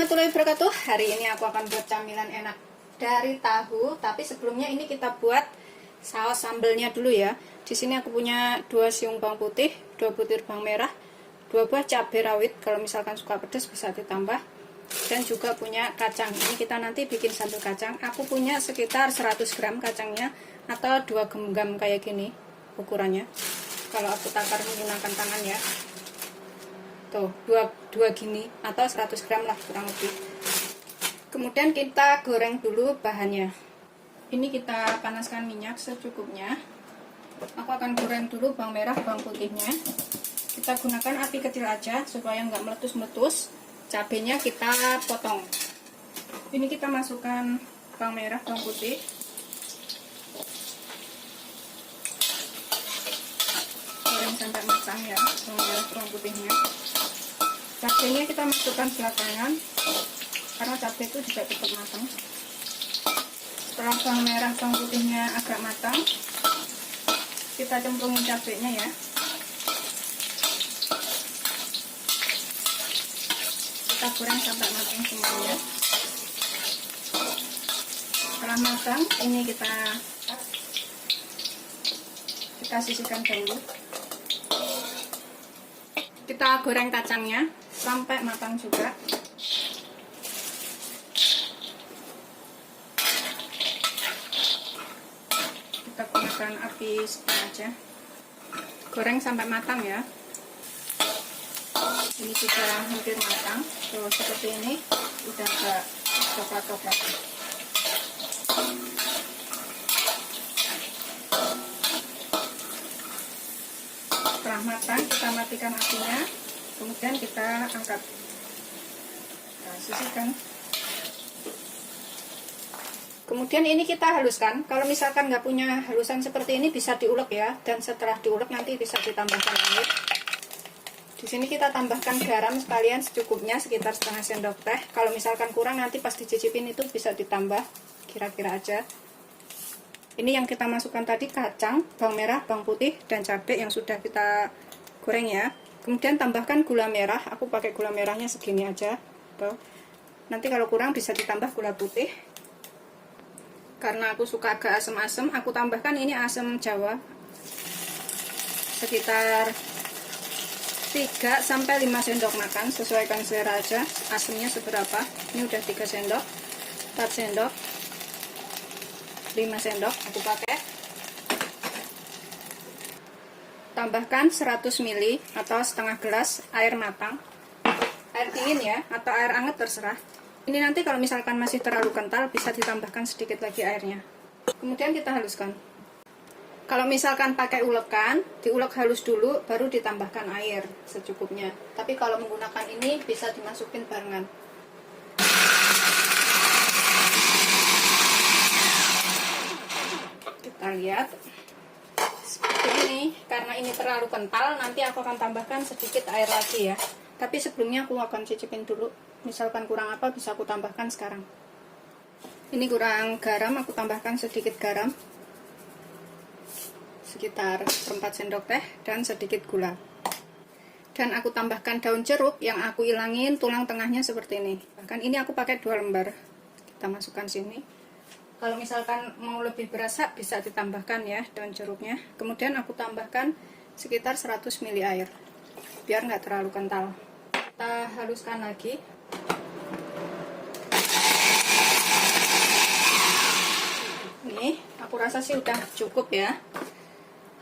warahmatullahi wabarakatuh. Hari ini aku akan buat camilan enak dari tahu, tapi sebelumnya ini kita buat saus sambelnya dulu ya. Di sini aku punya 2 siung bawang putih, 2 butir bawang merah, 2 buah cabai rawit. Kalau misalkan suka pedas bisa ditambah. Dan juga punya kacang. Ini kita nanti bikin sambal kacang. Aku punya sekitar 100 gram kacangnya atau 2 genggam kayak gini ukurannya. Kalau aku takar menggunakan tangan ya. Tuh, 2 gini atau 100 gram lah kurang lebih. Kemudian kita goreng dulu bahannya. Ini kita panaskan minyak secukupnya. Aku akan goreng dulu bawang merah, bawang putihnya. Kita gunakan api kecil aja supaya nggak meletus-meletus. Cabenya kita potong. Ini kita masukkan bawang merah, bawang putih. Goreng sampai matang ya, bawang merah, bawang putihnya. Cabenya kita masukkan belakangan karena cabai itu juga cepat matang. Setelah bawang merah bawang putihnya agak matang, kita cemplungin cabenya ya. Kita goreng sampai matang semuanya. Setelah matang, ini kita sisihkan dulu. Kita goreng kacangnya sampai matang juga. Kita gunakan api sedang aja. Goreng sampai matang ya. Ini sudah hampir matang. Tuh, seperti ini udah agak coklat-coklat. Setelah matang, kita matikan apinya. Kemudian kita angkat, kita sisihkan. Kemudian ini kita haluskan. Kalau misalkan nggak punya halusan seperti ini bisa diulek ya. Dan setelah diulek nanti bisa ditambahkan air. Di sini kita tambahkan garam sekalian secukupnya, sekitar setengah sendok teh. Kalau misalkan kurang nanti pas dicicipin itu bisa ditambah, kira-kira aja. Ini yang kita masukkan tadi kacang, bawang merah, bawang putih, dan cabai yang sudah kita goreng ya. Kemudian tambahkan gula merah. Aku pakai gula merahnya segini aja. Tuh. Nanti kalau kurang bisa ditambah gula putih. Karena aku suka agak asam-asam, aku tambahkan ini asam Jawa. Sekitar 3-5 sendok makan, sesuaikan selera aja asamnya seberapa. Ini udah 3 sendok, 4 sendok, 5 sendok aku pakai. Tambahkan 100 ml atau setengah gelas air matang, air dingin ya atau air hangat terserah. Ini nanti kalau misalkan masih terlalu kental bisa ditambahkan sedikit lagi airnya. Kemudian kita haluskan. Kalau misalkan pakai ulekan, diulek halus dulu, baru ditambahkan air secukupnya. Tapi kalau menggunakan ini bisa dimasukin barengan. Kita lihat seperti ini. Karena ini terlalu kental, nanti aku akan tambahkan sedikit air lagi ya. Tapi sebelumnya aku akan cicipin dulu. Misalkan kurang apa bisa aku tambahkan sekarang. Ini kurang garam, aku tambahkan sedikit garam. Sekitar 4 sendok teh dan sedikit gula. Dan aku tambahkan daun jeruk yang aku ilangin tulang tengahnya seperti ini. Bahkan ini aku pakai 2 lembar. Kita masukkan sini. Kalau misalkan mau lebih berasa bisa ditambahkan ya daun jeruknya. Kemudian aku tambahkan sekitar 100 ml air. Biar nggak terlalu kental. Kita haluskan lagi. Nih, aku rasa sih udah cukup ya.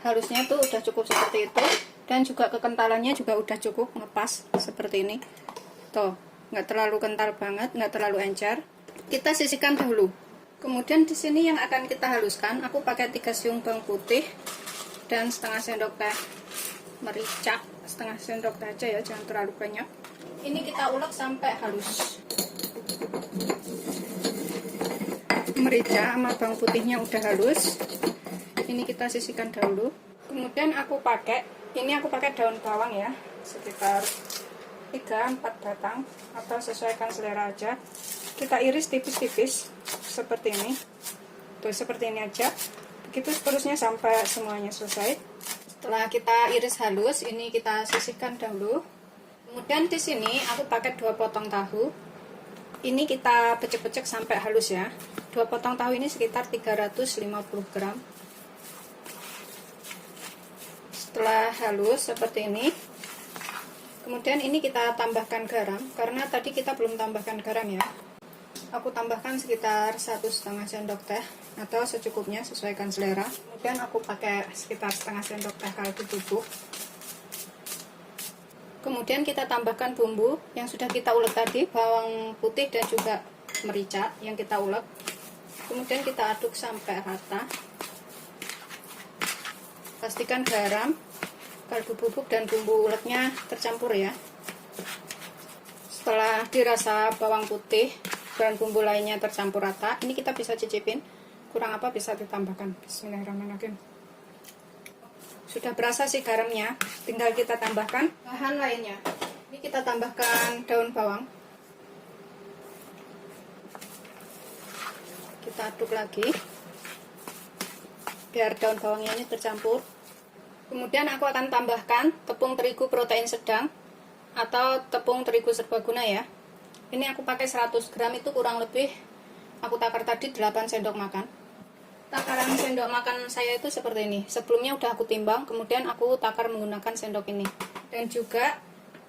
Halusnya tuh udah cukup seperti itu, dan juga kekentalannya juga udah cukup ngepas seperti ini. Tuh, nggak terlalu kental banget, nggak terlalu encer. Kita sisihkan dahulu. Kemudian di sini yang akan kita haluskan, aku pakai 3 siung bawang putih dan setengah sendok teh merica, setengah sendok teh aja ya, jangan terlalu banyak. Ini kita ulek sampai halus. Merica sama bawang putihnya udah halus. Ini kita sisihkan dahulu. Kemudian aku pakai daun bawang ya, sekitar 3-4 batang atau sesuaikan selera aja. Kita iris tipis-tipis seperti ini. Tuh, seperti ini aja. Begitu seterusnya sampai semuanya selesai. Setelah kita iris halus, ini kita sisihkan dahulu. Kemudian di sini aku pakai 2 potong tahu. Ini kita pecek-pecek sampai halus ya. 2 potong tahu ini sekitar 350 gram. Setelah halus seperti ini, kemudian ini kita tambahkan garam, karena tadi kita belum tambahkan garam ya. Aku tambahkan sekitar 1,5 sendok teh atau secukupnya, sesuaikan selera. Kemudian aku pakai sekitar setengah sendok teh kaldu bubuk. Kemudian kita tambahkan bumbu yang sudah kita ulek tadi, bawang putih dan juga merica yang kita ulek. Kemudian kita aduk sampai rata. Pastikan garam, kaldu bubuk dan bumbu uleknya tercampur ya. Setelah dirasa bawang putih dan bumbu lainnya tercampur rata, ini kita bisa cicipin, kurang apa bisa ditambahkan. Bismillahirrahmanirrahim. Sudah berasa sih garamnya, tinggal kita tambahkan bahan lainnya. Ini kita tambahkan daun bawang. Kita aduk lagi biar daun bawangnya ini tercampur. Kemudian aku akan tambahkan tepung terigu protein sedang atau tepung terigu serbaguna ya. Ini aku pakai 100 gram, itu kurang lebih aku takar tadi 8 sendok makan. Takaran sendok makan saya itu seperti ini. Sebelumnya udah aku timbang, kemudian aku takar menggunakan sendok ini. Dan juga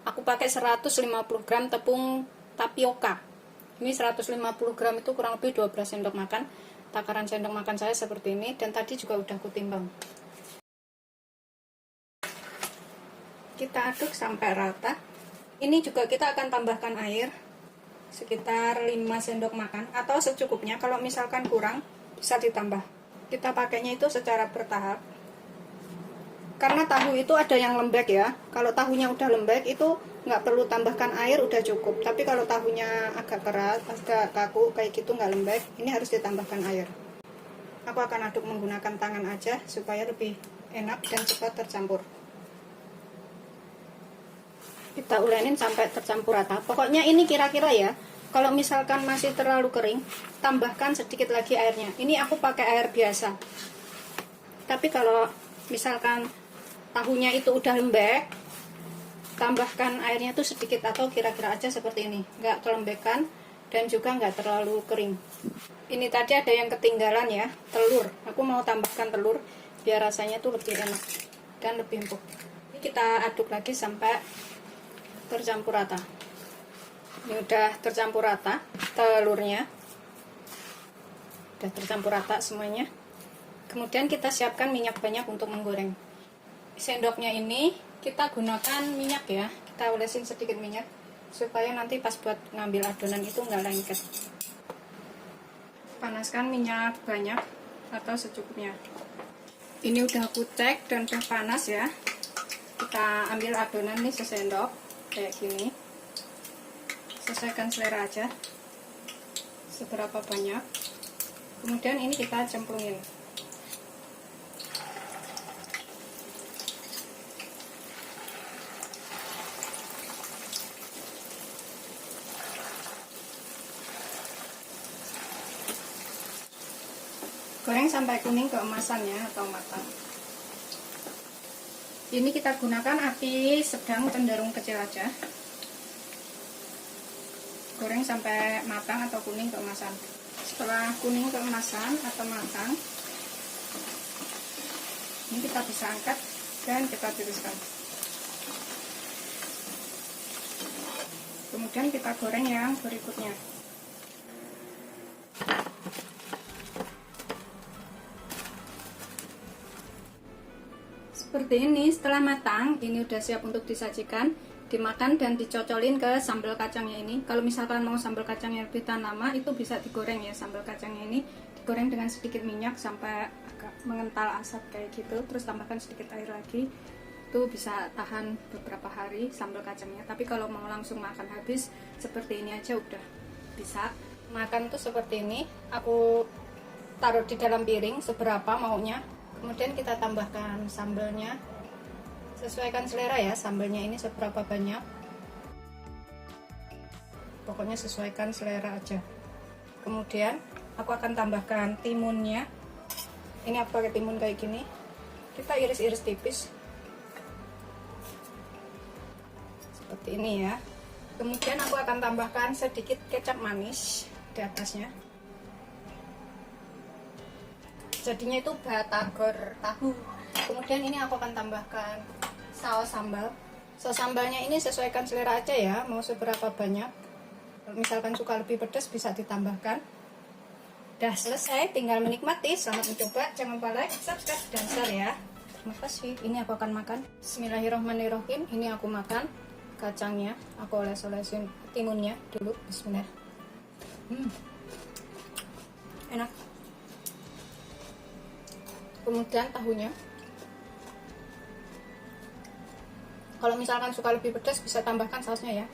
aku pakai 150 gram tepung tapioka. Ini 150 gram itu kurang lebih 12 sendok makan. Takaran sendok makan saya seperti ini, dan tadi juga udah aku timbang. Kita aduk sampai rata. Ini juga kita akan tambahkan air sekitar 5 sendok makan atau secukupnya. Kalau misalkan kurang bisa ditambah. Kita pakainya itu secara bertahap. Karena tahu itu ada yang lembek ya. Kalau tahunya udah lembek itu nggak perlu tambahkan air, udah cukup. Tapi kalau tahunya agak keras, agak kaku kayak gitu, nggak lembek, ini harus ditambahkan air. Aku akan aduk menggunakan tangan aja supaya lebih enak dan cepat tercampur. Kita ulenin sampai tercampur rata. Pokoknya ini kira-kira ya. Kalau misalkan masih terlalu kering, tambahkan sedikit lagi airnya. Ini aku pakai air biasa. Tapi kalau misalkan tahunya itu udah lembek, tambahkan airnya tuh sedikit atau kira-kira aja seperti ini. Nggak kelembekan dan juga nggak terlalu kering. Ini tadi ada yang ketinggalan ya, telur. Aku mau tambahkan telur biar rasanya tuh lebih enak dan lebih empuk. Ini kita aduk lagi sampai tercampur rata. Ini udah tercampur rata telurnya, udah tercampur rata semuanya. Kemudian kita siapkan minyak banyak untuk menggoreng. Sendoknya ini kita gunakan minyak ya, kita olesin sedikit minyak supaya nanti pas buat ngambil adonan itu nggak lengket. Panaskan minyak banyak atau secukupnya. Ini udah aku cek dan udah panas ya. Kita ambil adonan nih sesendok kayak gini. Sesuaikan selera aja seberapa banyak. Kemudian ini kita cemplungin. Goreng sampai kuning keemasan ya, atau matang. Ini kita gunakan api sedang cenderung kecil aja. Goreng sampai matang atau kuning keemasan. Setelah kuning keemasan atau matang, ini kita bisa angkat dan kita tiriskan. Kemudian kita goreng yang berikutnya. Seperti ini, setelah matang, ini udah siap untuk disajikan, dimakan dan dicocolin ke sambal kacangnya ini. Kalau misalkan mau sambal kacangnya lebih tahan lama, itu bisa digoreng ya. Sambal kacangnya ini digoreng dengan sedikit minyak sampai agak mengental asap kayak gitu, terus tambahkan sedikit air lagi. Itu bisa tahan beberapa hari sambal kacangnya. Tapi kalau mau langsung makan habis seperti ini aja udah bisa. Makan tuh seperti ini, aku taruh di dalam piring seberapa maunya. Kemudian kita tambahkan sambalnya. Sesuaikan selera ya, sambalnya ini seberapa banyak. Pokoknya sesuaikan selera aja. Kemudian aku akan tambahkan timunnya. Ini aku pakai timun kayak gini. Kita iris-iris tipis. Seperti ini ya. Kemudian aku akan tambahkan sedikit kecap manis di atasnya. Jadinya itu batagor tahu. Kemudian ini aku akan tambahkan saus sambal. Saus sambalnya ini sesuaikan selera aja ya, mau seberapa banyak. Kalau misalkan suka lebih pedas bisa ditambahkan. Udah selesai, tinggal menikmati. Selamat mencoba, jangan lupa like, subscribe, dan share ya. Terima kasih. Ini aku akan makan. Bismillahirrahmanirrahim. Ini aku makan kacangnya. Aku oles-olesin timunnya dulu. Bismillah. Enak. Kemudian tahunya. Kalau misalkan suka lebih pedas bisa tambahkan sausnya ya.